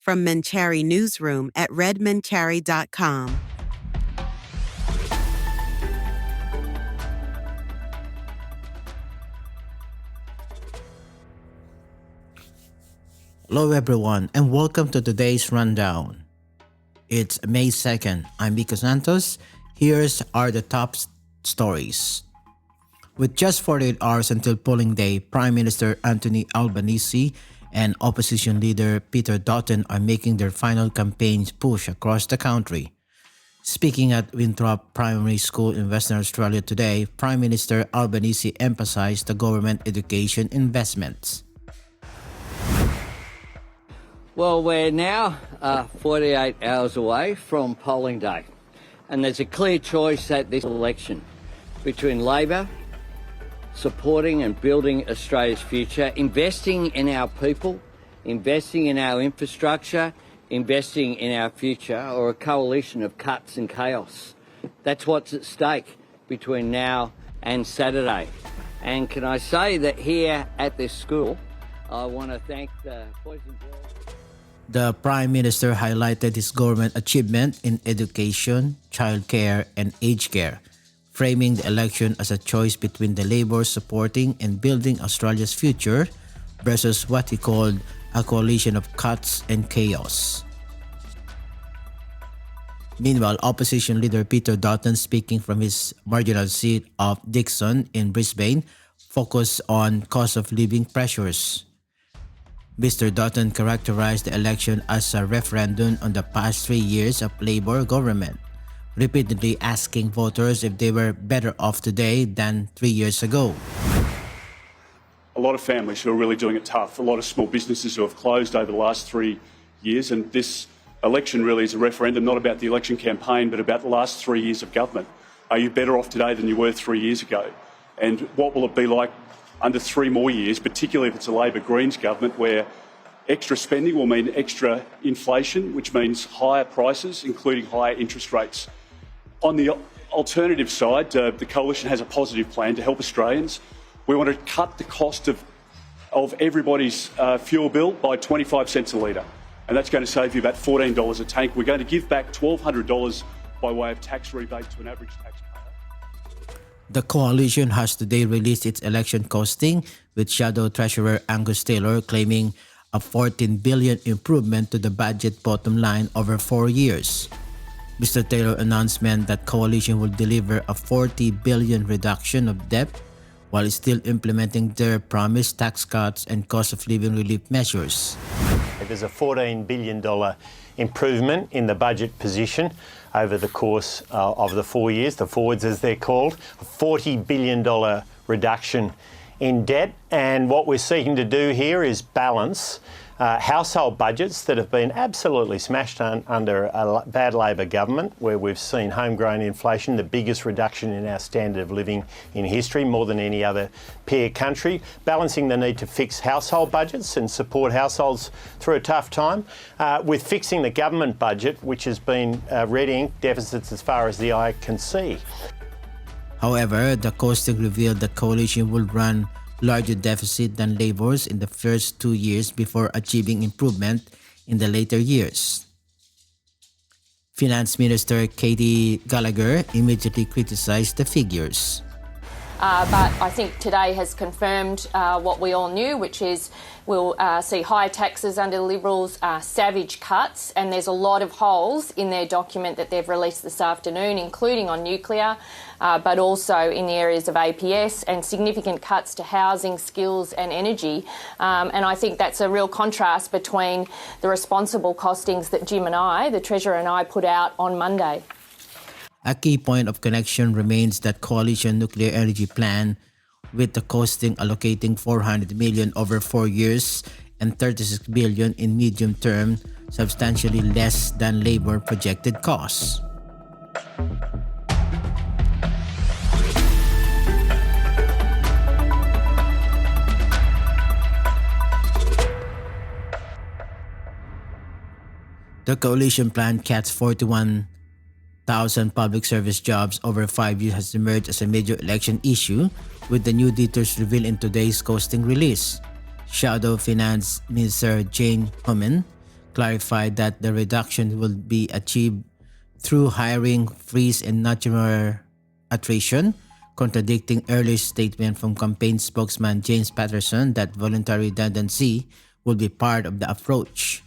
from Manchari Newsroom at redmanchari.com. Hello everyone and welcome to today's rundown. It's May 2nd. I'm Vico Santos. Here's are the top stories. With just 48 hours until polling day, Prime Minister Anthony Albanese and opposition leader Peter Dutton are making their final campaigns push across the country. Speaking at Winthrop Primary School in Western Australia today, Prime Minister Albanese emphasized the government education investments. Well, we're now 48 hours away from polling day, and there's a clear choice at this election between Labor supporting and building Australia's future, investing in our people, investing in our infrastructure, investing in our future, or a coalition of cuts and chaos. That's what's at stake between now and Saturday. And can I say that here at this school, I want to thank the boys and girls. The Prime Minister highlighted his government achievement in education, childcare, and aged care, framing the election as a choice between the Labor supporting and building Australia's future versus what he called a coalition of cuts and chaos. Meanwhile, opposition leader Peter Dutton, speaking from his marginal seat of Dickson in Brisbane, focused on cost of living pressures. Mr. Dutton characterized the election as a referendum on the past 3 years of Labor government, repeatedly asking voters if they were better off today than 3 years ago. A lot of families who are really doing it tough, a lot of small businesses who have closed over the last 3 years, and this election really is a referendum not about the election campaign but about the last 3 years of government. Are you better off today than you were 3 years ago? And what will it be like under 3 more years, particularly if it's a Labor Greens government, where extra spending will mean extra inflation, which means higher prices, including higher interest rates. On the alternative side, the Coalition has a positive plan to help Australians. We want to cut the cost of everybody's fuel bill by 25 cents a litre, and that's going to save you about $14 a tank. We're going to give back $1,200 by way of tax rebate to an average taxpayer. The coalition has today released its election costing, with Shadow Treasurer Angus Taylor claiming a $14 billion improvement to the budget bottom line over 4 years. Mr. Taylor's announcement that coalition will deliver a $40 billion reduction of debt while still implementing their promised tax cuts and cost of living relief measures. There's a $14 billion improvement in the budget position over the course of the 4 years, the forwards as they're called, a $40 billion reduction in debt. And what we're seeking to do here is balance household budgets that have been absolutely smashed under a bad Labor government, where we've seen homegrown inflation, the biggest reduction in our standard of living in history, more than any other peer country, balancing the need to fix household budgets and support households through a tough time, with fixing the government budget, which has been red ink deficits as far as the eye can see. However, the costing revealed the coalition will run larger deficit than Labor's in the first 2 years before achieving improvement in the later years. Finance Minister Katie Gallagher immediately criticized the figures. But I think today has confirmed what we all knew, which is we'll see higher taxes under the Liberals, savage cuts, and there's a lot of holes in their document that they've released this afternoon, including on nuclear, but also in the areas of APS and significant cuts to housing, skills and energy. And I think that's a real contrast between the responsible costings that Jim and I, the Treasurer and I, put out on Monday. A key point of connection remains that coalition nuclear energy plan, with the costing allocating $400 million over 4 years and $36 billion in medium term, substantially less than Labor projected costs. The coalition plan cuts 41,000 public service jobs over 5 years has emerged as a major election issue, with the new details revealed in today's costing release. Shadow Finance Minister Jane Humin clarified that the reduction will be achieved through hiring freeze and natural attrition, contradicting earlier statement from campaign spokesman James Patterson that voluntary redundancy will be part of the approach.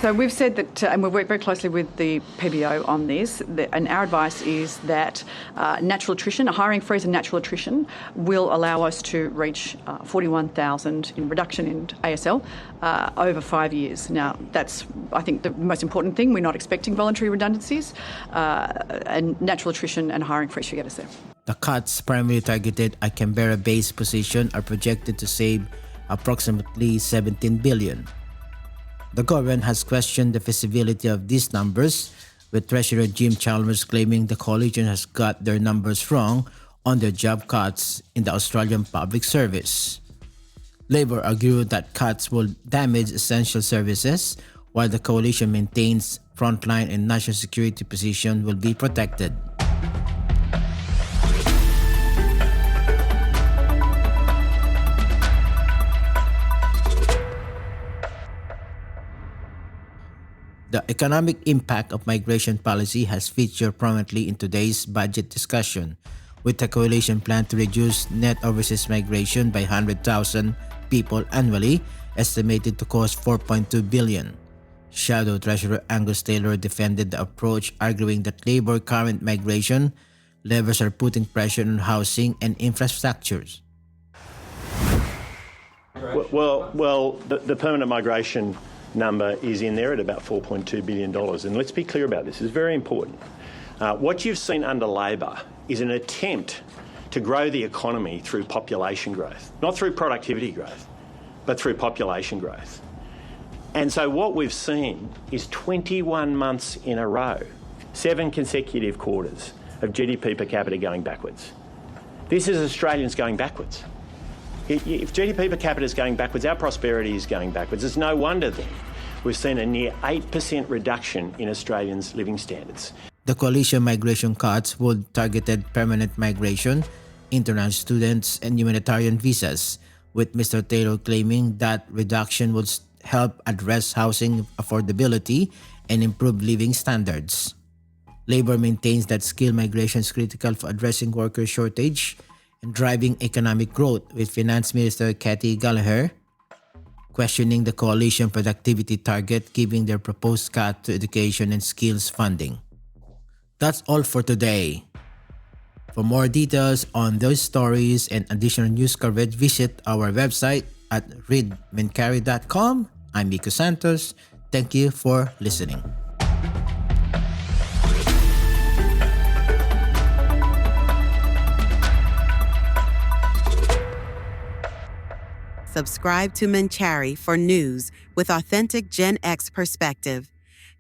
So we've said that, and we've worked very closely with the PBO on this, and our advice is that natural attrition, a hiring freeze and natural attrition, will allow us to reach 41,000 in reduction in ASL over 5 years. Now, that's, I think, the most important thing. We're not expecting voluntary redundancies, and natural attrition and hiring freeze should get us there. The cuts primarily targeted at Canberra-based positions are projected to save approximately $17 billion. The government has questioned the feasibility of these numbers, with Treasurer Jim Chalmers claiming the coalition has got their numbers wrong on their job cuts in the Australian public service. Labor argued that cuts will damage essential services, while the coalition maintains frontline and national security positions will be protected. The economic impact of migration policy has featured prominently in today's budget discussion, with the coalition plan to reduce net overseas migration by 100,000 people annually, estimated to cost $4.2 billion. Shadow Treasurer Angus Taylor defended the approach, arguing that Labor current migration levers are putting pressure on housing and infrastructures. Well, the permanent migration number is in there at about $4.2 billion. And let's be clear about this. It's very important. What you've seen under Labor is an attempt to grow the economy through population growth, not through productivity growth, but through population growth. And so what we've seen is 21 months in a row, 7 consecutive quarters of GDP per capita going backwards. This is Australians going backwards. If GDP per capita is going backwards, our prosperity is going backwards. It's no wonder then we've seen a near 8% reduction in Australians' living standards. The coalition migration cuts would targeted permanent migration, international students, and humanitarian visas, with Mr. Taylor claiming that reduction would help address housing affordability and improve living standards. Labor maintains that skilled migration is critical for addressing worker shortage and driving economic growth, with Finance Minister Katy Gallagher questioning the coalition productivity target, giving their proposed cut to education and skills funding. That's all for today. For more details on those stories and additional news coverage, visit our website at readmentcarry.com. I'm Miko Santos. Thank you for listening. Subscribe to Menchari for news with authentic Gen X perspective.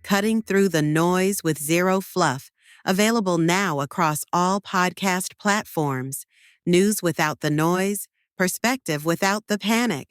Cutting through the noise with zero fluff. Available now across all podcast platforms. News without the noise, perspective without the panic.